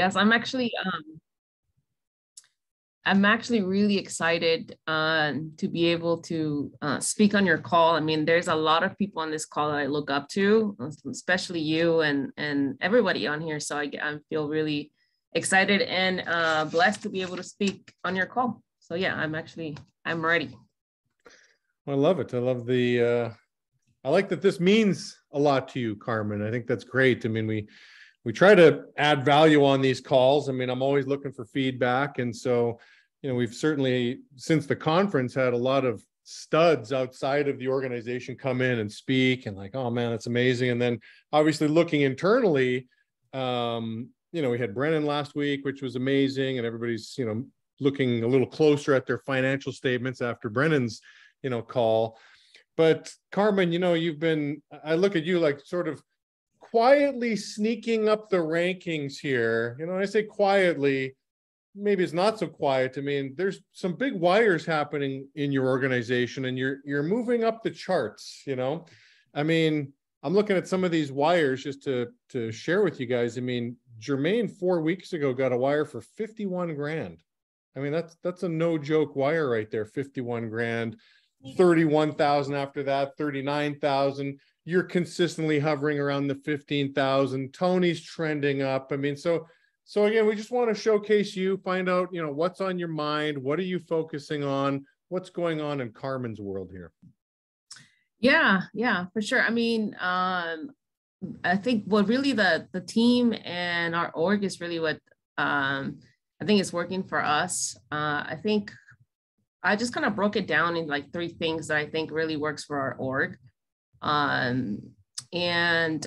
Yes, I'm actually really excited to be able to speak on your call. I mean, there's a lot of people on this call that I look up to, especially you and everybody on here. So I feel really excited and blessed to be able to speak on your call. So yeah, I'm ready. I love it. I love I like that this means a lot to you, Carmen. I think that's great. I mean, we try to add value on these calls. I mean, I'm always looking for feedback. And so, we've certainly, since the conference, had a lot of studs outside of the organization come in and speak and like, oh man, that's amazing. And then obviously looking internally, we had Brennan last week, which was amazing. And everybody's, looking a little closer at their financial statements after Brennan's, call. But Carmen, I look at you like sort of quietly sneaking up the rankings here. I say quietly, maybe it's not so quiet to me. And there's some big wires happening in your organization and you're moving up the charts, I mean, I'm looking at some of these wires just to share with you guys. I mean, Jermaine 4 weeks ago got a wire for 51 grand. I mean, that's a no joke wire right there. 51 grand, 31,000 after that, 39,000. You're consistently hovering around the 15,000. Tony's trending up. I mean, so again, we just want to showcase you, find out, what's on your mind. What are you focusing on? What's going on in Carmen's world here? Yeah, for sure. I mean, I think what really the team and our org is really what I think is working for us. I think I just kind of broke it down in like 3 things that I think really works for our org. And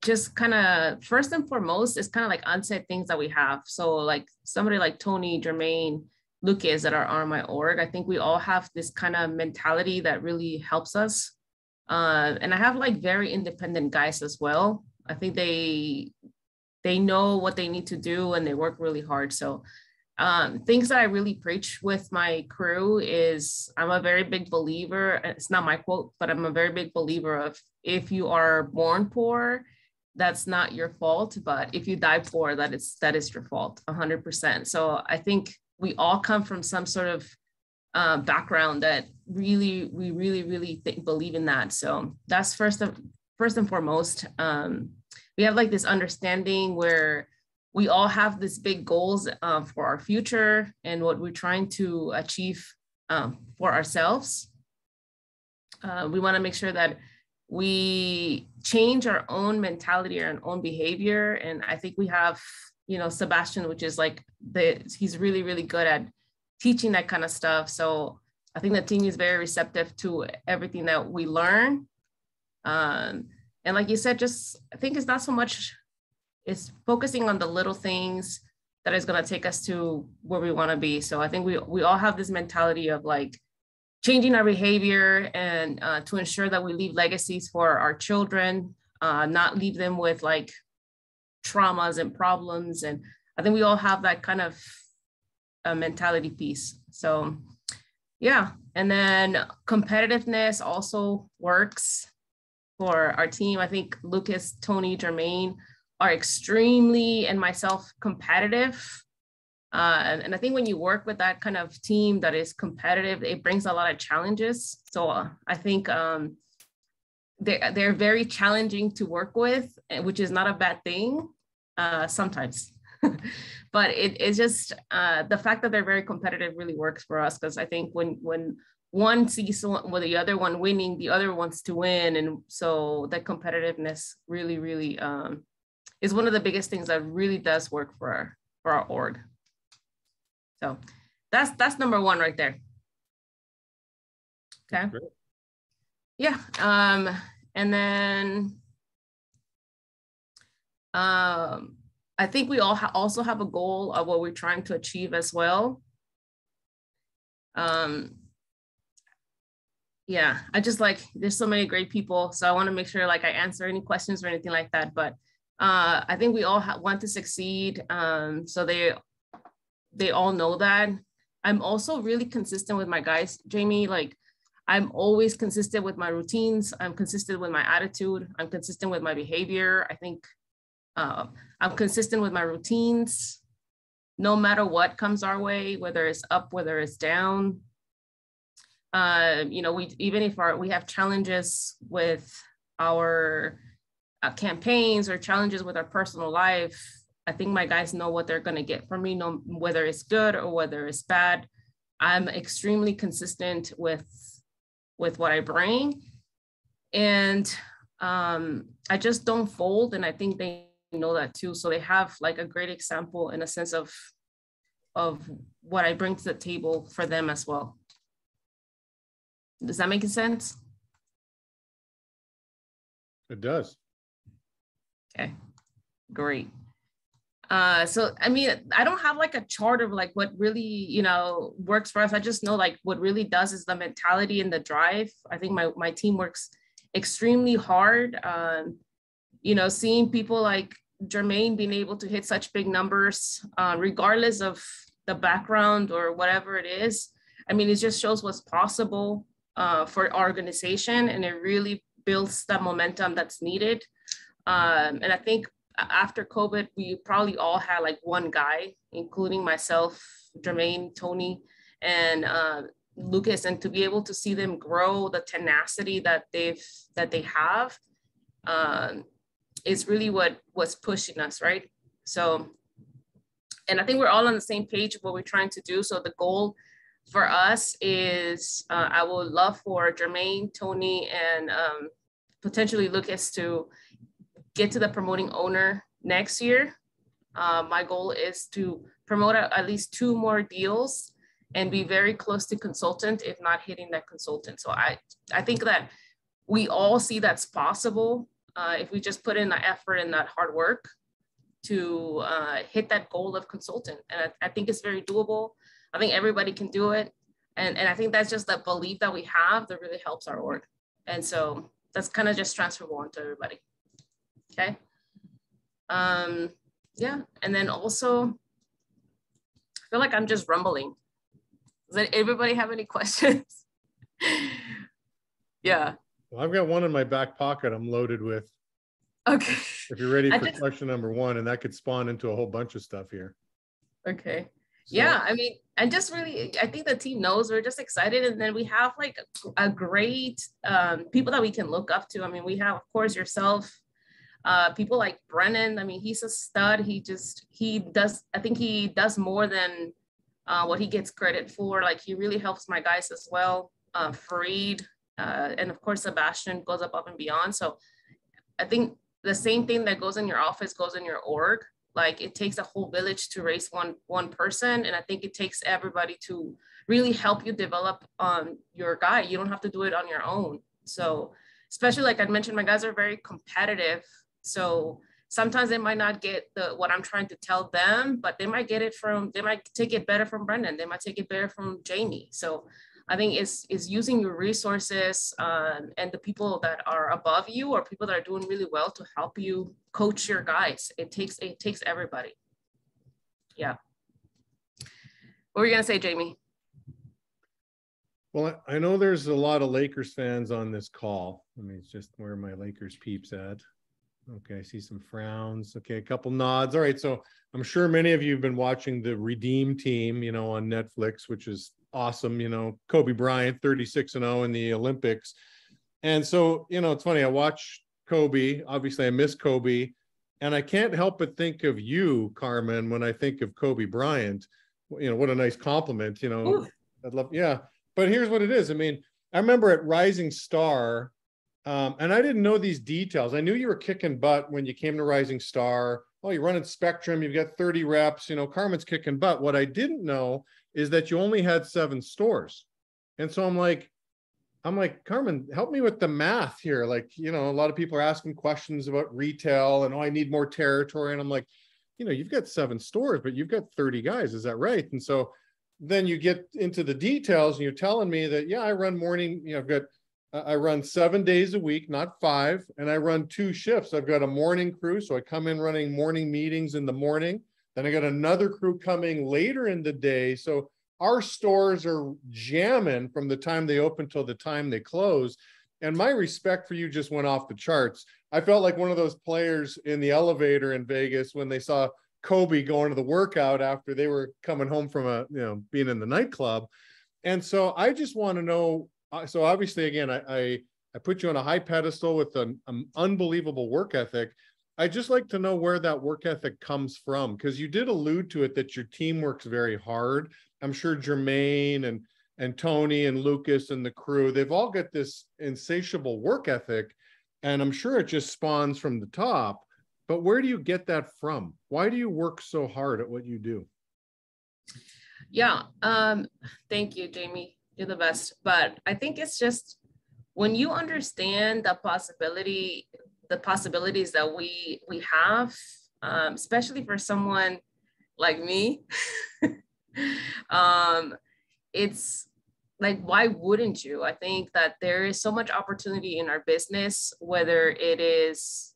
just kind of first and foremost, it's kind of like unsaid things that we have. So like somebody like Tony, Jermaine, Lucas that are on my org, I think we all have this kind of mentality that really helps us. And I have like very independent guys as well. I think they know what they need to do and they work really hard. So things that I really preach with my crew is I'm a very big believer, it's not my quote, but I'm a very big believer of if you are born poor, that's not your fault, but if you die poor, that is your fault 100%. So I think we all come from some sort of background that we really believe in that. So that's first and foremost. We have like this understanding where we all have these big goals for our future and what we're trying to achieve for ourselves. We want to make sure that we change our own mentality, our own behavior. And I think we have, Sebastian, which is like he's really, really good at teaching that kind of stuff. So I think the team is very receptive to everything that we learn. And like you said, I think it's not so much, it's focusing on the little things that is going to take us to where we want to be. So I think we all have this mentality of like changing our behavior and to ensure that we leave legacies for our children, not leave them with like traumas and problems. And I think we all have that kind of mentality piece. So yeah. And then competitiveness also works for our team. I think Lucas, Tony, Jermaine are extremely, and myself, competitive. And I think when you work with that kind of team that is competitive, it brings a lot of challenges. So I think they're very challenging to work with, which is not a bad thing sometimes. But it's just the fact that they're very competitive really works for us, because I think when one sees someone with the other one winning, the other wants to win. And so that competitiveness really is one of the biggest things that really does work for our org. So that's number 1 right there. Okay. Yeah. And then I think we all also have a goal of what we're trying to achieve as well. Yeah, I just like, there's so many great people. So I want to make sure like I answer any questions or anything like that. But I think we all want to succeed. So they all know that. I'm also really consistent with my guys, Jamie. Like I'm always consistent with my routines. I'm consistent with my attitude. I'm consistent with my behavior. I think I'm consistent with my routines, no matter what comes our way, whether it's up, whether it's down. We even if we have challenges with our campaigns or challenges with our personal life, I think my guys know what they're going to get from me, no, whether it's good or whether it's bad. I'm extremely consistent with what I bring, and I just don't fold. And I think they know that too. So they have like a great example in a sense of what I bring to the table for them as well. Does that make sense? It does. Okay, great. So, I mean, I don't have like a chart of like what really, works for us. I just know like what really does is the mentality and the drive. I think my team works extremely hard. Seeing people like Jermaine being able to hit such big numbers, regardless of the background or whatever it is. I mean, it just shows what's possible for our organization, and it really builds that momentum that's needed. And I think after COVID, we probably all had like one guy, including myself, Jermaine, Tony, and Lucas, and to be able to see them grow, the tenacity that they have, is really what's pushing us, right? So, and I think we're all on the same page of what we're trying to do. So the goal for us is, I would love for Jermaine, Tony, and potentially Lucas to get to the promoting owner next year. My goal is to promote at least 2 more deals and be very close to consultant, if not hitting that consultant. So I think that we all see that's possible if we just put in the effort and that hard work to hit that goal of consultant. And I think it's very doable. I think everybody can do it. And I think that's just the belief that we have that really helps our org. And so that's kind of just transferable onto everybody. Okay. Yeah. And then also, I feel like I'm just rumbling. Does everybody have any questions? Yeah. Well, I've got one in my back pocket I'm loaded with. Okay. If you're ready for question number 1, and that could spawn into a whole bunch of stuff here. Okay. So, yeah, I mean, I think the team knows we're just excited. And then we have like a great people that we can look up to. I mean, we have, of course, yourself, people like Brennan. I mean, he's a stud. I think he does more than what he gets credit for. Like, he really helps my guys as well. Fareed, and of course, Sebastian goes up and beyond. So I think the same thing that goes in your office goes in your org. Like, it takes a whole village to raise one person. And I think it takes everybody to really help you develop your guy. You don't have to do it on your own. So especially like I mentioned, my guys are very competitive. So sometimes they might not get what I'm trying to tell them, but they might take it better from Brendan. They might take it better from Jamie. So I think it's using your resources and the people that are above you or people that are doing really well to help you coach your guys. It takes everybody. Yeah. What were you gonna say, Jamie? Well, I know there's a lot of Lakers fans on this call. I mean, it's just where my Lakers peeps at. Okay, I see some frowns. Okay, a couple nods. All right, so I'm sure many of you have been watching the Redeem Team, on Netflix, which is awesome. Kobe Bryant, 36-0 in the Olympics. And so, it's funny, I watch Kobe. Obviously, I miss Kobe. And I can't help but think of you, Carmen, when I think of Kobe Bryant. What a nice compliment, Ooh. I'd love, yeah. But here's what it is. I mean, I remember at Rising Star, and I didn't know these details. I knew you were kicking butt when you came to Rising Star. Oh, you're running Spectrum. You've got 30 reps. Carmen's kicking butt. What I didn't know is that you only had 7 stores. And so I'm like, Carmen, help me with the math here. Like, a lot of people are asking questions about retail and, I need more territory. And I'm like, you've got 7 stores, but you've got 30 guys. Is that right? And so then you get into the details and you're telling me that, yeah, I run morning, I run 7 days a week, not 5. And I run 2 shifts. I've got a morning crew. So I come in running morning meetings in the morning. Then I got another crew coming later in the day. So our stores are jamming from the time they open till the time they close. And my respect for you just went off the charts. I felt like one of those players in the elevator in Vegas when they saw Kobe going to the workout after they were coming home from being in the nightclub. And so I just want to know, so obviously, again, I put you on a high pedestal with an unbelievable work ethic. I just like to know where that work ethic comes from, because you did allude to it that your team works very hard. I'm sure Jermaine and Tony and Lucas and the crew, they've all got this insatiable work ethic, and I'm sure it just spawns from the top. But where do you get that from? Why do you work so hard at what you do? Yeah, thank you, Jamie. You're the best. But I think it's just when you understand the possibilities that we have, especially for someone like me, it's like, why wouldn't you? I think that there is so much opportunity in our business, whether it is,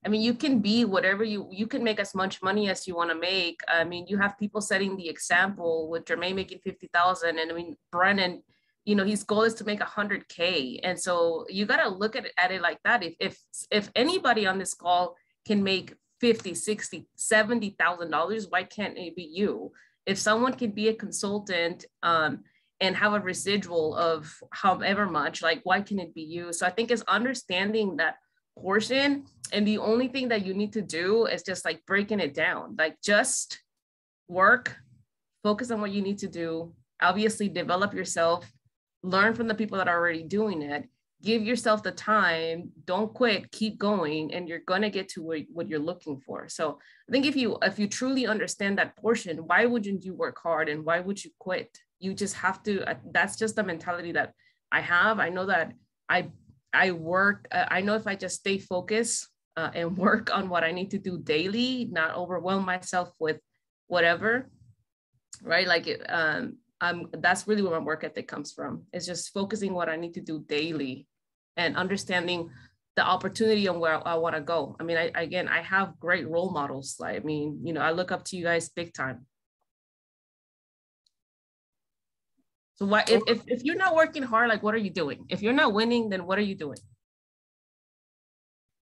I mean, you can be whatever you can make as much money as you want to make. I mean, you have people setting the example with Jermaine making 50,000. And I mean, Brennan, his goal is to make 100K. And so you got to look at it like that. If anybody on this call can make 50, 60, $70,000, why can't it be you? If someone can be a consultant, and have a residual of however much, like, why can it be you? So I think it's understanding that portion. And the only thing that you need to do is just like breaking it down, like just work, focus on what you need to do, obviously develop yourself, learn from the people that are already doing it, give yourself the time, don't quit, keep going, and you're going to get to what you're looking for. So I think if you truly understand that portion, why wouldn't you work hard and why would you quit? You just have to, that's just the mentality that I have. I know that I work, I know if I just stay focused and work on what I need to do daily, not overwhelm myself with whatever, right? Like, that's really where my work ethic comes from. It's just focusing what I need to do daily and understanding the opportunity and where I want to go. I mean, I have great role models. I mean, I look up to you guys big time. So why, if you're not working hard, like, what are you doing? If you're not winning, then what are you doing?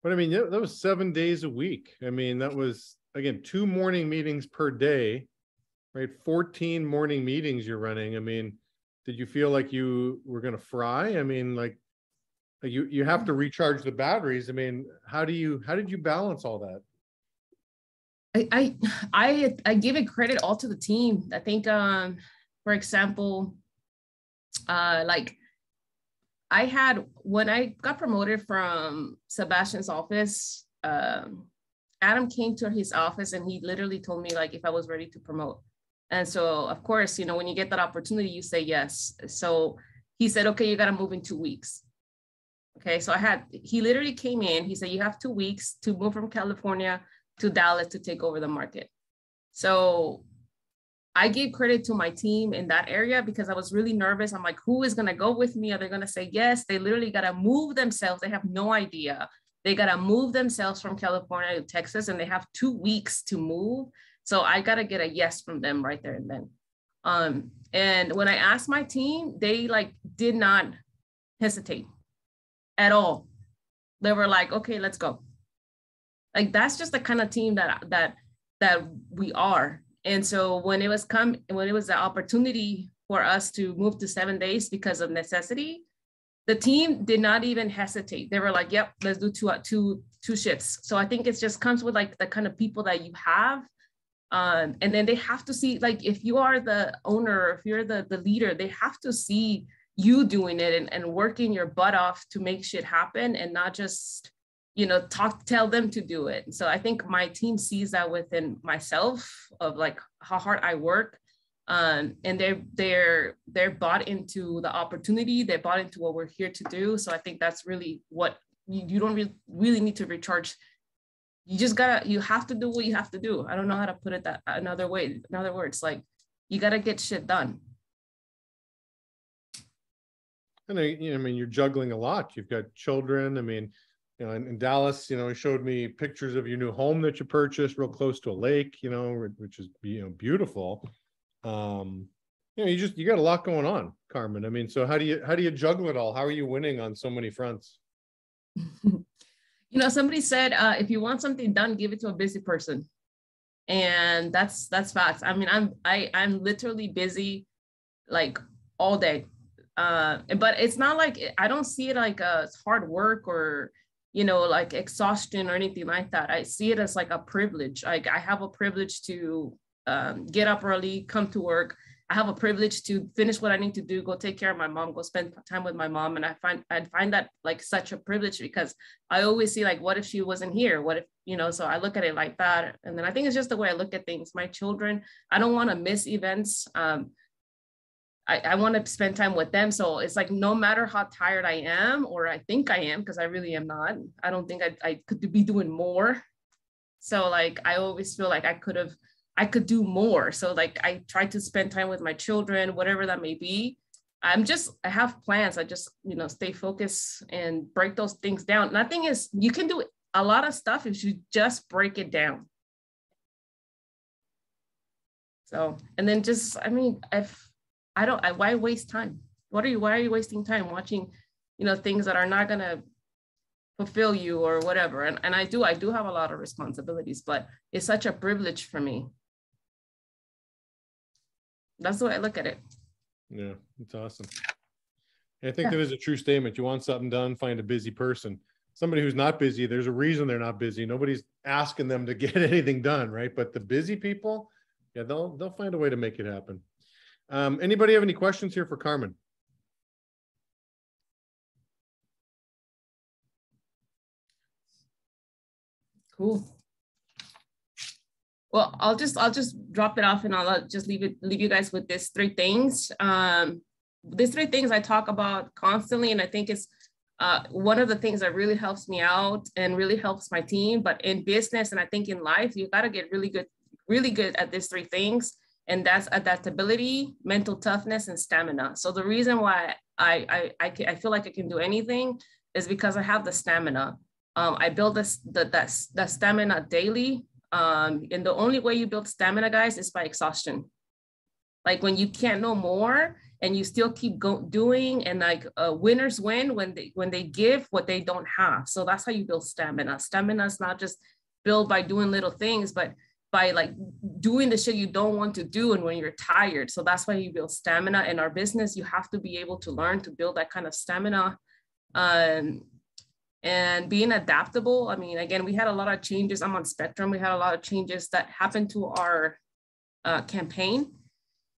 But I mean, that was 7 days a week. I mean, that was, again, 2 morning meetings per day, right? 14 morning meetings you're running. I mean, did you feel like you were going to fry? I mean, like you have to recharge the batteries. I mean, how did you balance all that? I give it credit all to the team. I think, for example, like when I got promoted from Sebastian's office, Adam came to his office and he literally told me, like, if I was ready to promote. And so, of course, when you get that opportunity, you say yes. So he said, okay, you got to move in 2 weeks. Okay, so he literally came in, he said, you have 2 weeks to move from California to Dallas to take over the market. So I gave credit to my team in that area because I was really nervous. I'm like, who is going to go with me? Are they going to say yes? They literally got to move themselves. They have no idea. They got to move themselves from California to Texas, and they have 2 weeks to move. So I got to get a yes from them right there and then. And when I asked my team, they did not hesitate at all. They were like, okay, let's go. Like, that's just the kind of team that we are. And so when it was the opportunity for us to move to 7 days because of necessity, the team did not even hesitate. They were like, yep, let's do two shifts. So I think it just comes with like the kind of people that you have. And then they have to see, like, if you are the owner, if you're the leader, they have to see you doing it and working your butt off to make shit happen, and not just, tell them to do it. So I think my team sees that within myself, of like how hard I work. And they're bought into the opportunity. They're bought into what we're here to do. So I think that's really what you don't really need to recharge. You have to do what you have to do. I don't know how to put it that another way. In other words, like, you got to get shit done. And I mean, you're juggling a lot. You've got children. I mean, in Dallas, he showed me pictures of your new home that you purchased real close to a lake, which is, beautiful. You know, you got a lot going on, Carmen. I mean, so how do you juggle it all? How are you winning on so many fronts? You know, somebody said, if you want something done, give it to a busy person. And that's facts. I mean, I'm literally busy like all day. But it's not like, I don't see it like hard work or, you know, like exhaustion or anything like that. I see it as like a privilege. Like I have a privilege to get up early, come to work. I have a privilege to finish what I need to do, go take care of my mom, go spend time with my mom. And I find that like such a privilege because I always see like, what if she wasn't here? What if, you know, so I look at it like that. And then I think it's just the way I look at things. My children, I don't want to miss events. I want to spend time with them. So it's like, no matter how tired I am, or I think I am, because I really am not, I don't think I could be doing more. So like, I always feel like I could do more. So like, I try to spend time with my children, whatever that may be. I have plans. I just, you know, stay focused and break those things down. Nothing is, you can do a lot of stuff if you just break it down. So, and then just, I mean, why waste time? Why are you wasting time watching, you know, things that are not going to fulfill you or whatever? And I do have a lot of responsibilities, but it's such a privilege for me. That's the way I look at it. Yeah, it's awesome. I think that is a true statement. You want something done, find a busy person. Somebody who's not busy, there's a reason they're not busy. Nobody's asking them to get anything done, right? But the busy people, yeah, they'll find a way to make it happen. Anybody have any questions here for Carmen? Cool. Well, I'll just drop it off and I'll just leave you guys with these three things. These three things I talk about constantly, and I think it's one of the things that really helps me out and really helps my team. But in business and I think in life, you got to get really good at these three things. And that's adaptability, mental toughness, and stamina. So the reason why I feel like I can do anything is because I have the stamina. I build the stamina daily. And the only way you build stamina, guys, is by exhaustion. Like when you can't know more and you still keep doing, and like winners win when they give what they don't have. So that's how you build stamina. Stamina is not just built by doing little things, but by like doing the shit you don't want to do and when you're tired. So that's why you build stamina. In our business, you have to be able to learn to build that kind of stamina. And being adaptable. I mean, again, we had a lot of changes. I'm on Spectrum. We had a lot of changes that happened to our campaign.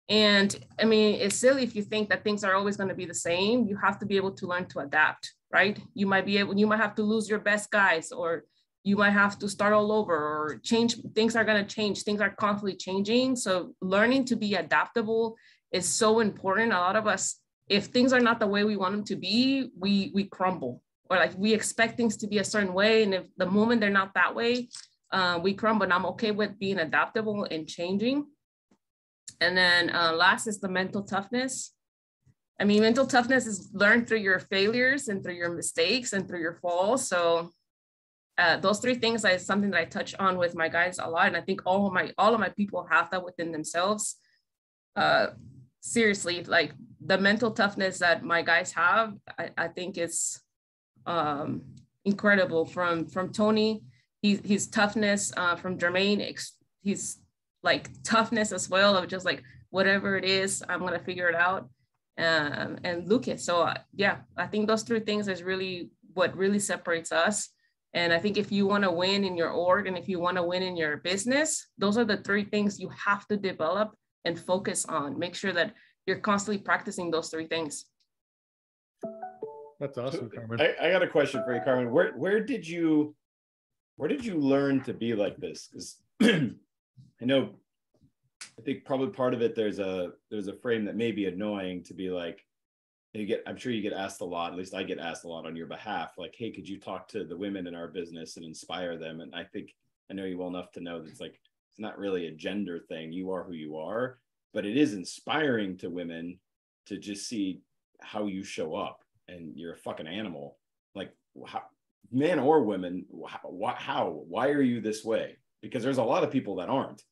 And I mean, it's silly if you think that things are always going to be the same. You have to be able to learn to adapt, right? You might have to lose your best guys, or you might have to start all over or change. Things are going to change. Things are constantly changing. So learning to be adaptable is so important. A lot of us, if things are not the way we want them to be, we crumble, or like we expect things to be a certain way. And if the moment they're not that way, we crumble. And I'm okay with being adaptable and changing. And then last is the mental toughness. I mean, mental toughness is learned through your failures and through your mistakes and through your falls. So those three things is something that I touch on with my guys a lot. And I think all of my people have that within themselves. Seriously, like the mental toughness that my guys have, I think it's incredible. From Tony, his toughness, from Jermaine, he's like toughness as well, of just like whatever it is, I'm gonna figure it out. And Lucas. So yeah, I think those three things is really what really separates us. And I think if you want to win in your org and if you want to win in your business, those are the three things you have to develop and focus on. Make sure that you're constantly practicing those three things. That's awesome, Carmen. I got a question for you, Carmen. Where did you learn to be like this? Because I know, I think probably part of it, there's a frame that may be annoying to be like, I'm sure you get asked a lot, at least I get asked a lot on your behalf, like, hey, could you talk to the women in our business and inspire them? And I think I know you well enough to know that it's not really a gender thing. You are who you are, but it is inspiring to women to just see how you show up, and you're a fucking animal. Like, how, men or women, why are you this way? Because there's a lot of people that aren't.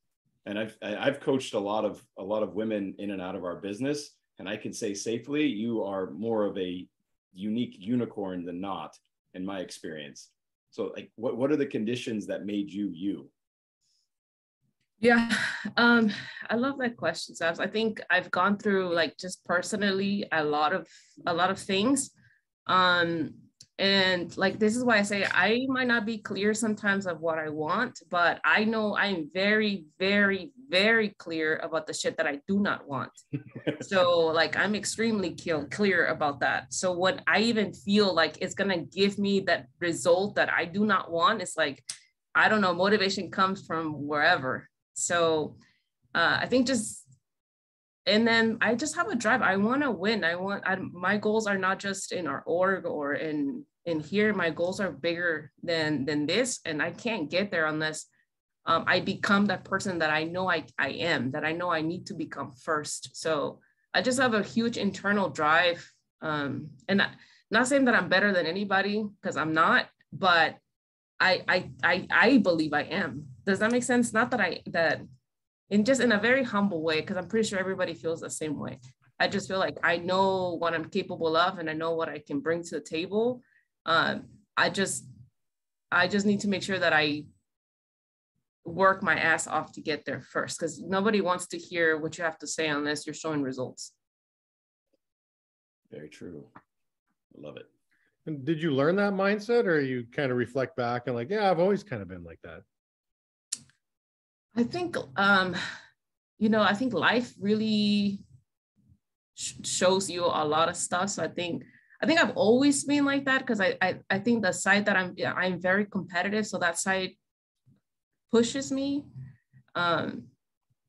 And I've coached a lot of women in and out of our business, and I can say safely, you are more of a unique unicorn than not, in my experience. So like, what are the conditions that made you you? Yeah, I love that question, Sabs. I think I've gone through, like, just personally a lot of things. And like, this is why I say I might not be clear sometimes of what I want, but I know I'm very, very, very clear about the shit that I do not want. So like, I'm extremely clear about that. So when I even feel like it's gonna give me that result that I do not want, it's like, I don't know, motivation comes from wherever. So I think just, and then I just have a drive. I want to win. My goals are not just in our org or in here. My goals are bigger than this, and I can't get there unless I become that person that I know I am, that I know I need to become first. So I just have a huge internal drive, and not saying that I'm better than anybody, because I'm not, but I believe I am. Does that make sense? Not that in just in a very humble way, because I'm pretty sure everybody feels the same way. I just feel like I know what I'm capable of, and I know what I can bring to the table. I just need to make sure that I work my ass off to get there first, because nobody wants to hear what you have to say unless you're showing results. Very true. I love it. And did you learn that mindset, or you kind of reflect back and like, yeah, I've always kind of been like that? I think, I think life really shows you a lot of stuff. So I think I've always been like that, because I think the side that I'm very competitive. So that side pushes me. But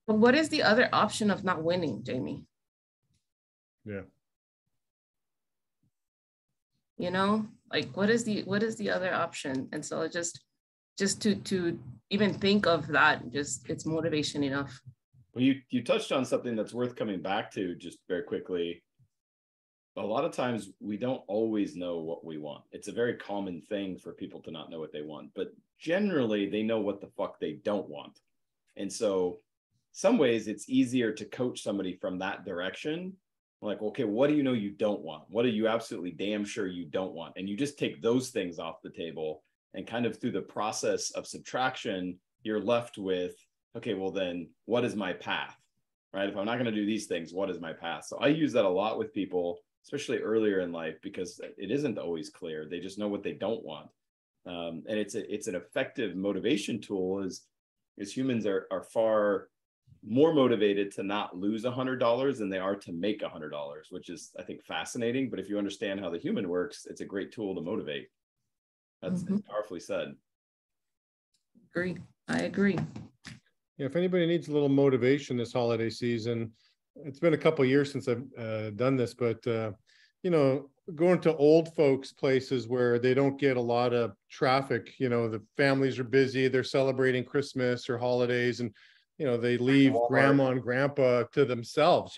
what is the other option of not winning, Jamie? Yeah. Like, what is the other option? And so just to even think of that, just, it's motivation enough. Well, you touched on something that's worth coming back to just very quickly. A lot of times we don't always know what we want. It's a very common thing for people to not know what they want, but generally they know what the fuck they don't want. And so some ways it's easier to coach somebody from that direction. Like, okay, what do you know you don't want? What are you absolutely damn sure you don't want? And you just take those things off the table, and kind of through the process of subtraction, you're left with, okay, well then what is my path, right? If I'm not going to do these things, what is my path? So I use that a lot with people, especially earlier in life, because it isn't always clear. They just know what they don't want. And it's an effective motivation tool, as humans are far more motivated to not lose $100 than they are to make $100, which is, I think, fascinating. But if you understand how the human works, it's a great tool to motivate. That's powerfully said. I agree. Yeah, if anybody needs a little motivation this holiday season, it's been a couple of years since I've done this, but going to old folks places where they don't get a lot of traffic, the families are busy, they're celebrating Christmas or holidays, and they leave grandma and grandpa to themselves,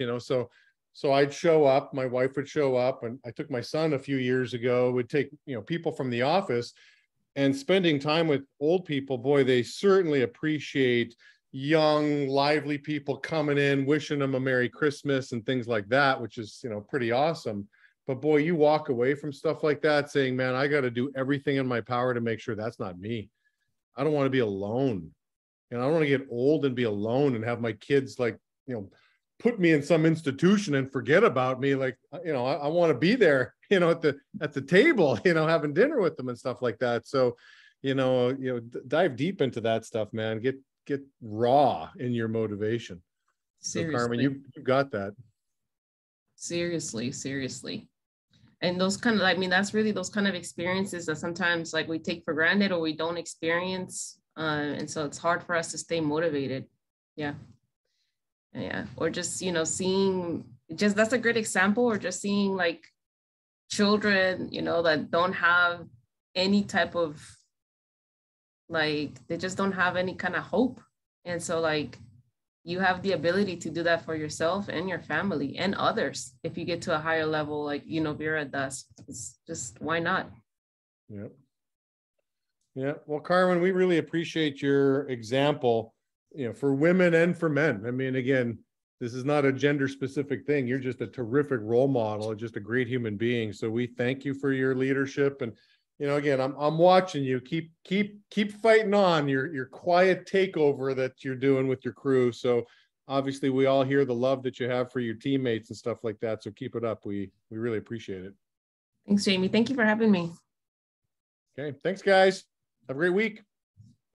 so I'd show up, my wife would show up, and I took my son a few years ago, would take, people from the office, and spending time with old people, boy, they certainly appreciate young, lively people coming in, wishing them a Merry Christmas and things like that, which is, pretty awesome. But boy, you walk away from stuff like that saying, man, I got to do everything in my power to make sure that's not me. I don't want to be alone. And I don't want to get old and be alone and have my kids put me in some institution and forget about me. Like, I want to be there, at the table, having dinner with them and stuff like that. So, dive deep into that stuff, man. Get raw in your motivation. Seriously. So Carmen, you've got that. Seriously. And those kind of, that's really those kind of experiences that sometimes like we take for granted or we don't experience. And so it's hard for us to stay motivated. Yeah. Or just, seeing that's a great example, or just seeing like children, that don't have any type of, they just don't have any kind of hope. And so like, you have the ability to do that for yourself and your family and others. If you get to a higher level, like, Vera does, it's just, why not? Yeah. Well, Carmen, we really appreciate your example. you know, for women and for men. I mean, again, this is not a gender specific thing. You're just a terrific role model, just a great human being. So we thank you for your leadership. And, you know, again, I'm watching you. Keep fighting on your quiet takeover that you're doing with your crew. So obviously we all hear the love that you have for your teammates and stuff like that. So keep it up. We really appreciate it. Thanks, Jamie. Thank you for having me. Okay. Thanks, guys. Have a great week.